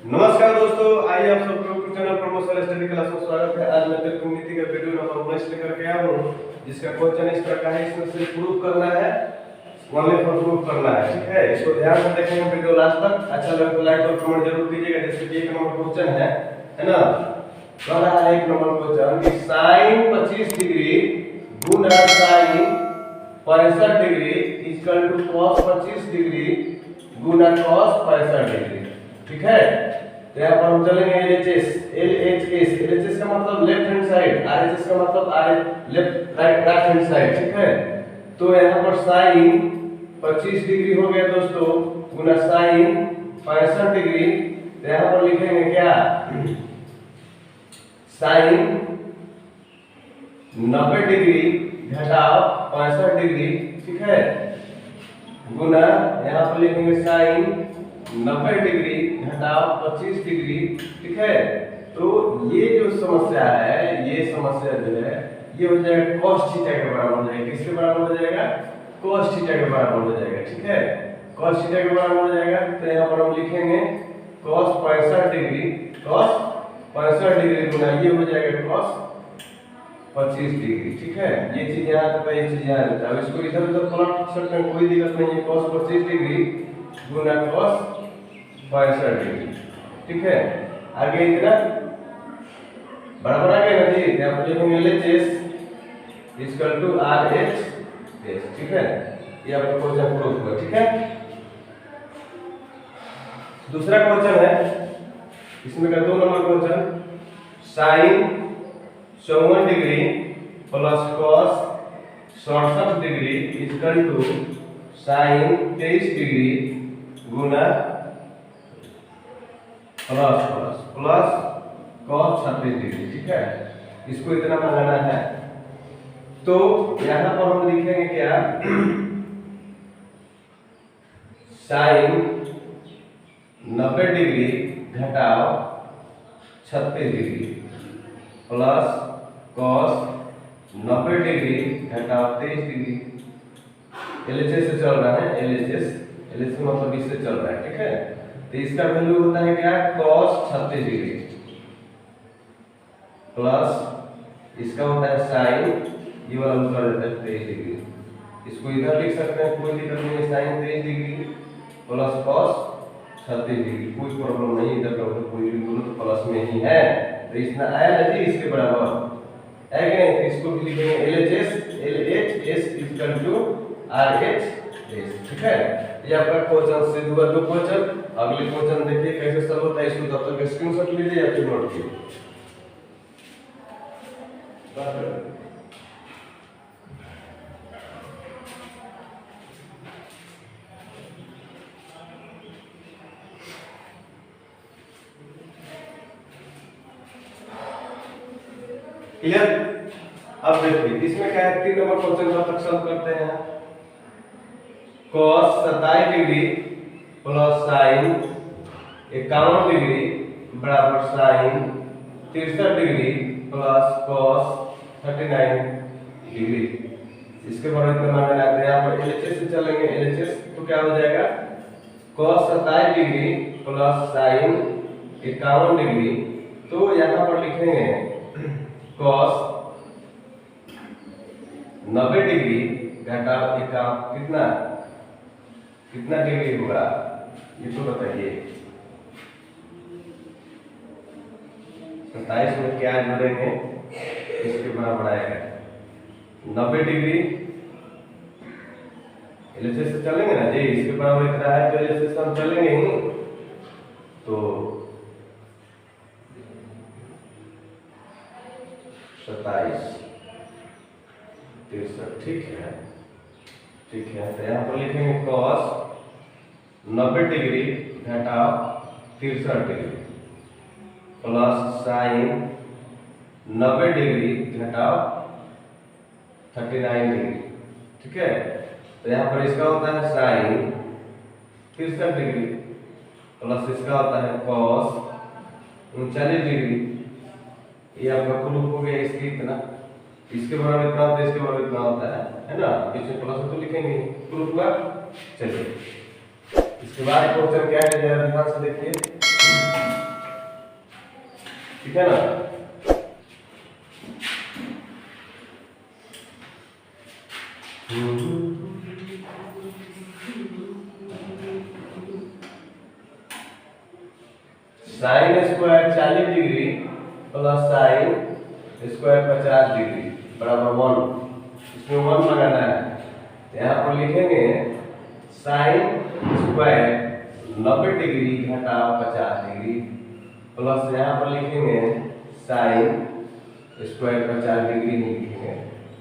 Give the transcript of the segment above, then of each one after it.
नमस्कार दोस्तों, आइए आप सबको चैनल प्रमोशन स्टडी क्लास में स्वागत है। आज मैं तेरे कम्युनिटी का वीडियो नंबर 19 लेकर के आया हूँ, जिसका क्वेश्चन इस प्रकार है। इसमें सिर्फ प्रूफ करना है, ओनली फॉर प्रूफ करना है, ठीक है। इसको ध्यान से देखेंगे वीडियो लास्ट तक। अच्छा लगे तो लाइक और कमेंट जरूर कीजिएगा। जैसे कि 1 नंबर क्वेश्चन है ना। वाला है 1 नंबर क्वेश्चन कि sin 25 डिग्री गुना sin 65 degree equal to cos 25 degree गुना cos 65 डिग्री, ठीक है। तो यहाँ पर हम चलेंगे LHS का मतलब लेफ्ट हैंड साइड, RHS का मतलब लेफ्ट राइट हैंड साइड, ठीक है। तो यहाँ पर sin 25 डिग्री हो गया दोस्तों गुना sin 65 डिग्री। तो यहाँ पर लिखेंगे क्या, sin 90 डिग्री घटाव 65 डिग्री, ठीक है, गुना यहाँ पर लिखेंगे sin 90 डिग्री घटाव 25 डिग्री, ठीक है। तो ये जो समस्या है, ये समस्या जो है ये हो जाएगा cos थीटा के बराबर हो जाएगा। किसके बराबर हो जाएगा? cos थीटा के बराबर हो जाएगा, ठीक है। cos थीटा के बराबर हो जाएगा। तो यहाँ पर हम लिखेंगे cos 65 डिग्री, cos 65 डिग्री गुना ये हो जाएगा cos 25 डिग्री, ठीक है। ये चीज यहाँ तक है, ये चीज यहाँ रहता है। इसको इधर उधर पलट सकते हैं, कोई दिक्कत नहीं है। cos 25 डिग्री गुना cos 65 डिग्री, ठीक है। आगे इतना बराबर आ गया ना जी। यहाँ पर लिखेंगे LHS इक्वल टू RHS, ठीक है। ये आपका क्वेश्चन प्रूफ हुआ, ठीक है। दूसरा क्वेश्चन है, इसमें का 2 number question, sin 54 degree plus cos 67 degree equal to sin 23 degree गुना प्लस cos 36 डिग्री, ठीक है। इसको इतना मांगना है। तो यहां पर हम लिखेंगे क्या, sin 90 डिग्री घटाव 36 डिग्री प्लस cos 90 डिग्री घटाव 23 डिग्री। LHS से चल रहा है, LHS मतलब इससे चल रहा है, ठीक है। तो इसका वैल्यू होता है क्या, cos 36 डिग्री प्लस इसका होता है sin, ये वाला उतर जाता है 23 डिग्री। इसको इधर लिख सकते हैं, कोई दिक्कत नहीं है। sin 23 degree plus cos 36 degree, कोई प्रॉब्लम नहीं। इधर का उधर कोई भी बोलो तो प्लस में ही है। तो इतना आया ना जी, इसके बराबर है कि नहीं। इसको भी लिखेंगे LHS इक्वल टू RHS, ठीक है। ये आपका क्वेश्चन से हुआ 2 क्वेश्चन। अगले क्वेश्चन देखिए कैसे सॉल्व होता है। इसको तब तक स्क्रीनशॉट लीजिए या फिर नोट कीजिए। क्लियर? अब देखिए इसमें क्या है, 3 नंबर क्वेश्चन को तक सॉल्व करते हैं। cos 27 degree plus sin 51 degree बराबर sin 63 degree plus cos 39 degree. इसके बारे में मांगना है। यहाँ पर LHS से चलेंगे। LHS तो क्या हो जाएगा, cos 27 degree plus sin 51 degree. तो यहाँ पर लिखेंगे cos 90 डिग्री घटाव 51 कितना डिग्री होगा, ये तो बताइए। 27 में क्या जोड़ेंगे, इसके बराबर आएगा 90 डिग्री। LHS से चलेंगे ना जी, इसके बराबर इतना है तो LHS से हम चलेंगे ही। तो 27 63, ठीक है, ठीक है। तो यहाँ पर लिखेंगे cos 90 डिग्री घटाव 63 डिग्री प्लस sin 90 डिग्री घटाव 39 डिग्री, ठीक है। तो यहाँ पर इसका होता है sin 63 डिग्री प्लस इसका होता है cos 39 डिग्री। ये आपका प्रूफ हो गया। इसकी इतना, इसके बराबर इतना होता है, इसके बराबर इतना होता है ना। इसमें प्लस तो लिखेंगे, प्रूफ हुआ। चलिए इसके बाद क्वेश्चन क्या है, जरा ध्यान से देखिए। ठीक है ना। Sine square 40 degree plus sine square 50 degree बराबर 1। इसमें 1 लगाना है। यहाँ पर लिखेंगे साइन स्क्वायर 90 डिग्री घटाओ 50 डिग्री प्लस यहाँ पर लिखेंगे साइन स्क्वायर 50 डिग्री नहीं लिखेंगे,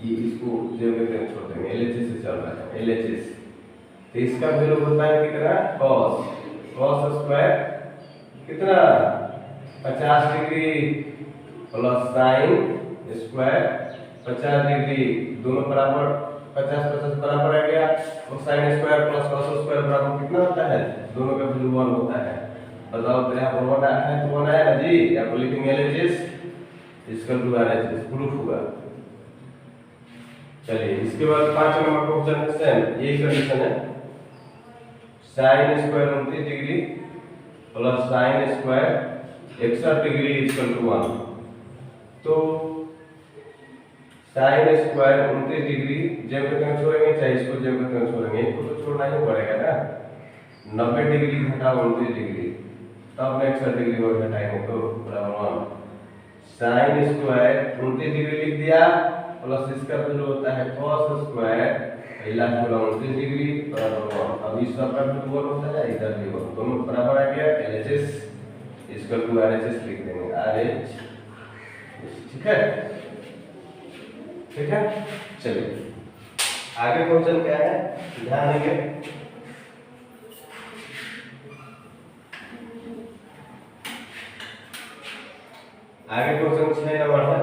ये इसको जगह छोड़ देंगे, एलएचएस से चल रहा है एलएचएस। तो इसका वैल्यू होता है कितना cos स्क्वायर कितना 50 degree plus sine square 50 degree, दोनों बराबर 50 बराबर आ गया। और sine square plus cos square बराबर कितना होता है, दोनों का वैल्यू 1 होता है। बताओ तो यहाँ पर 1 आया है तो 1 आया ना जी, यहाँ पर लिखेंगे एलएचएस इसका एलएचएस प्रूफ हुआ। चलिए इसके बाद 5 नंबर क्वेश्चन सेम यही कंडीशन है, sine square 29 degree plus sine square 61 degree equal to 1। तो साइन स्क्वायर 29 डिग्री जब तक छोड़ेंगे, चाहे इसको जब तक छोड़ेंगे, इसको तो छोड़ना ही पड़ेगा ना। 90 डिग्री घटाओ 29 डिग्री, तब 61 डिग्री और घटाएंगे तो बराबर 1। साइन स्क्वायर 29 डिग्री लिख दिया प्लस इसका वैल्यू होता है cos स्क्वायर पहला पूरा 29 डिग्री बराबर 1। अब इस सब का वैल्यू 1 होता है, इधर भी 1, दोनों बराबर आ गया। एलएचएस इसका पूरा एलएचएस लिख देंगे आरएच, ठीक है ठीक है। चलिए आगे क्वेश्चन क्या है ध्यान देंगे। आगे क्वेश्चन 6 नंबर है,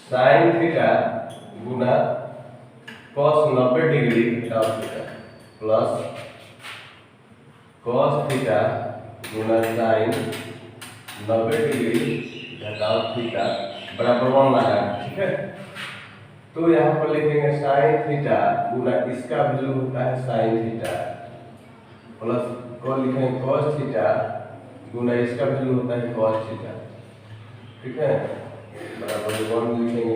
साइन थीटा गुना cos 90 डिग्री घटाओ थीटा प्लस cos थीटा गुना साइन 90 डिग्री घटाओ थीटा बराबर 1 लगा, ठीक है। तो यहाँ पर लिखेंगे साइन थीटा गुना इसका वैल्यू होता है साइन थीटा प्लस को लिखेंगे cos थीटा गुना इसका वैल्यू होता है cos थीटा, ठीक है, बराबर 1 लिखेंगे।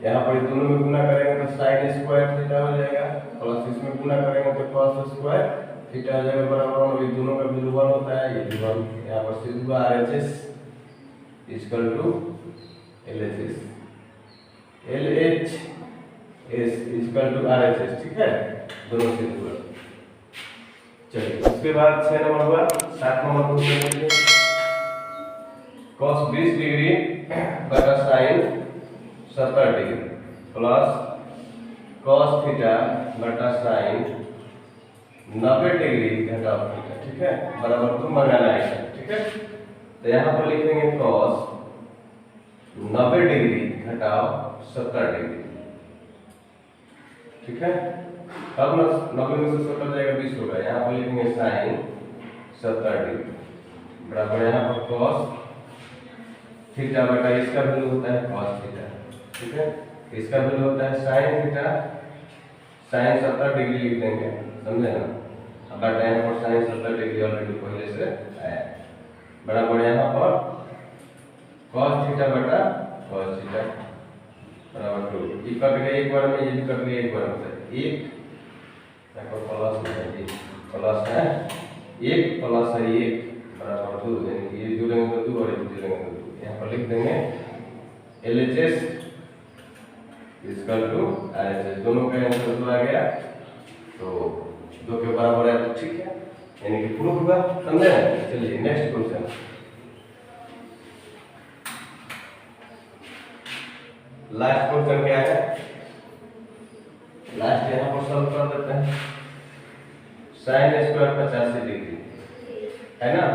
यहाँ पर दोनों में गुना करेंगे तो साइन स्क्वायर थीटा हो जाएगा प्लस इसमें गुना करेंगे तो cos स्क्वायर थीटा हो जाएगा बराबर 1। ये दोनों का वैल्यू 1 होता है, ये भी 1। यहाँ पर सीधे RHS equal to LHS, LHS equal to RHS, ठीक है, दोनों से इक्वल। चलिए उसके बाद 6 नंबर हुआ। 7 नंबर क्वेश्चन cos 20 डिग्री बटा sine 70 degree plus cos theta बटा साइन 90 डिग्री घटाओ थीटा, ठीक है, बराबर 2 मंगाना है, ठीक है। तो यहाँ पर लिखेंगे cos 90 डिग्री घटाओ 70 डिग्री, ठीक है। अब 90 में से 70 जाएगा 20 होगा। यहाँ पर लिखेंगे साइन 70 डिग्री बराबर यहाँ पर cos थीटा बटा इसका वैल्यू होता है cos थीटा, ठीक है, इसका वैल्यू होता है sin थीटा, sin 70 डिग्री लिख देंगे, समझे ना। अब बटा यहाँ पर sin 70 डिग्री ऑलरेडी पहले से आया बराबर यहाँ पर cos थीटा बटा cos थीटा बराबर 2। ये कट गया एक बार में, ये भी कट गया एक बार में, एक यहाँ पर प्लस है, ये प्लस है 1 प्लस है 1 बराबर 2, यानी कि ये जुड़ेंगे तो 2 और ये जुड़ेंगे तो 2। यहाँ पर लिख देंगे एलएचएस इक्वल टू आरएचएस, दोनों का आंसर 2 आ गया, तो 2 के बराबर है तो ठीक है, यानी कि प्रूफ हुआ, समझे। चलिए नेक्स्ट क्वेश्चन, लास्ट क्वेश्चन क्या है, लास्ट यहाँ पर सॉल्व कर देते हैं। साइन स्क्वायर 85 डिग्री है ना,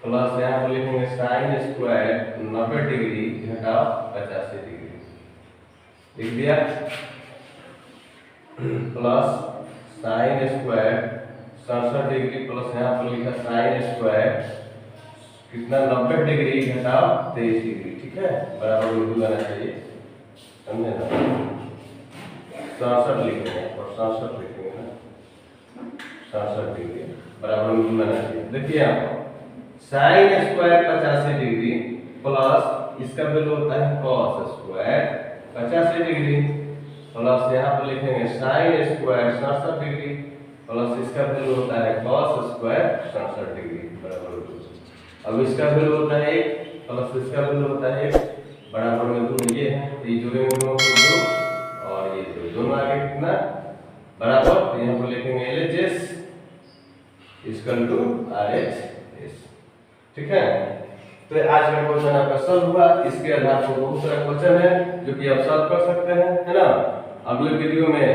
प्लस यहाँ पर लिखेंगे साइन स्क्वायर 90 डिग्री घटाओ 85 डिग्री, लिख दिया, plus sine square 67 degree plus यहाँ पर लिखा साइन स्क्वायर कितना 90 डिग्री घटाओ 23 डिग्री, ठीक है, बराबर बिल्कुल आना चाहिए, समझे ना। 67 लिखेंगे और 67 लिखेंगे ना, 67 डिग्री बराबर बिल्कुल आना चाहिए। देखिए यहाँ पर साइन स्क्वायर 85 डिग्री प्लस इसका वैल्यू होता है कॉस स्क्वायर 85 डिग्री प्लस यहाँ पर लिखेंगे साइन स्क्वायर 67 डिग्री प्लस इसका वैल्यू होता है कॉस स्क्वायर 67 डिग्री बराबर 2। अब इसका वैल्यू होता है 1 प्लस इसका वैल्यू होता है 1 बराबर में 2। ये है ये जोड़ेंगे दोनों को 2 और ये 2 दोनों आगे कितना बराबर, तो यहाँ पर लिखेंगे LHS इक्वल टू RHS। ठीक है, तो आज का क्वेश्चन आपका सॉल्व हुआ। इसके आधार पर बहुत सारा क्वेश्चन है जो कि आप सॉल्व कर सकते हैं, है ना। अगले वीडियो में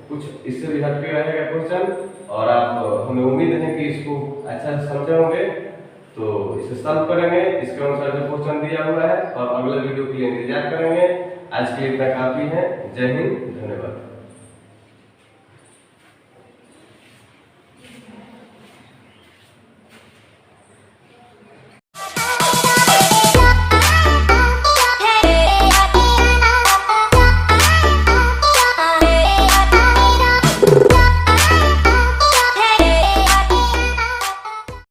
कुछ इससे भी हटके रहेगा क्वेश्चन और आप हमें उम्मीद है कि इसको अच्छा से समझे होंगे, तो इसे सॉल्व करेंगे इसके अनुसार जो क्वेश्चन दिया हुआ है और अगले वीडियो के लिए इंतजार करेंगे। आज के लिए इतना काफी है। जय हिंद, धन्यवाद।